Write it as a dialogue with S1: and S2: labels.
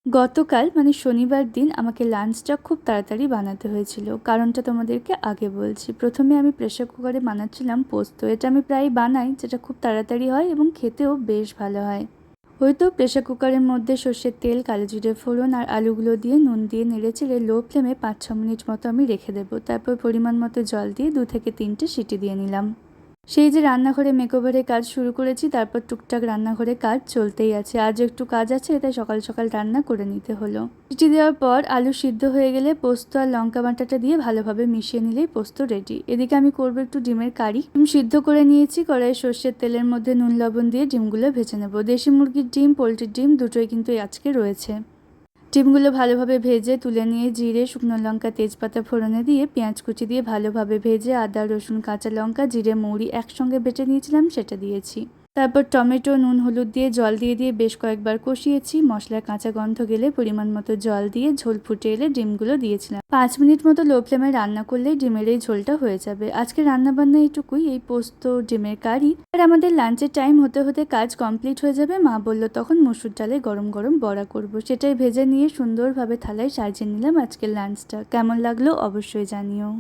S1: গতকাল মানে শনিবার দিন আমাকে লাঞ্চটা খুব তাড়াতাড়ি বানাতে হয়েছিল। কারণটা তোমাদেরকে আগে বলছি। প্রথমে আমি প্রেসার কুকারে বানাচ্ছিলাম পোস্ত। এটা আমি প্রায় বানাই, যেটা খুব তাড়াতাড়ি হয় এবং খেতেও বেশ ভালো হয়। হয়তো প্রেসার কুকারের মধ্যে সর্ষের তেল, কালো জিরে ফোড়ন আর আলুগুলো দিয়ে নুন দিয়ে নেড়েচেড়ে লো ফ্লেমে 5-6 মিনিট মতো আমি রেখে দেবো। তারপর পরিমাণ মতো জল দিয়ে 2 থেকে 3টে সিটি দিয়ে নিলাম। সেই যে রান্নাঘরে মেকওভারের কাজ শুরু করেছি, তারপর টুকটাক রান্নাঘরে কাজ চলতেই আছে। আজ একটু কাজ আছে, তাই সকাল সকাল রান্না করে নিতে হলো। সিটি দেওয়ার পর আলু সিদ্ধ হয়ে গেলে পোস্ত আর লঙ্কা বাটাটা দিয়ে ভালোভাবে মিশিয়ে নিলেই পোস্ত রেডি। এদিকে আমি করবো একটু ডিমের কারি। ডিম সিদ্ধ করে নিয়েছি, কড়াইয়ে সর্ষের তেলের মধ্যে নুন লবণ দিয়ে ডিমগুলো ভেজে নেবো। দেশি মুরগির ডিম, পোলট্রির ডিম দুটোই কিন্তু আজকে রয়েছে। ডিমগুলো ভালোভাবে ভেজে তুলে নিয়ে জিরে, শুকনো লঙ্কা, তেজপাতা ফোড়নে দিয়ে পেঁয়াজ কুচি দিয়ে ভালোভাবে ভেজে আদা, রসুন, কাঁচা লঙ্কা, জিরে, মৌরি একসঙ্গে বেটে নিয়েছিলাম, সেটা দিয়েছি। তারপর টমেটো, নুন, হলুদ দিয়ে জল দিয়ে বেশ কয়েকবার কষিয়েছি। মশলার কাঁচা গন্ধ গেলে পরিমাণ মতো জল দিয়ে ঝোল ফুটে এলে ডিমগুলো দিয়েছিলাম। 5 মিনিট মতো লো ফ্লেমে রান্না করলেই ডিমের এই ঝোলটা হয়ে যাবে। আজকে রান্নাবান্না এইটুকুই, এই পোস্ত, ডিমের কারি। আর আমাদের লাঞ্চের টাইম হতে হতে কাজ কমপ্লিট হয়ে যাবে। মা বলল তখন মসুর ডালে গরম গরম বড়া করব। সেটাই ভেজে নিয়ে সুন্দরভাবে থালায় সাজিয়ে নিলাম আজকের লাঞ্চটা। কেমন লাগলো অবশ্যই জানিও।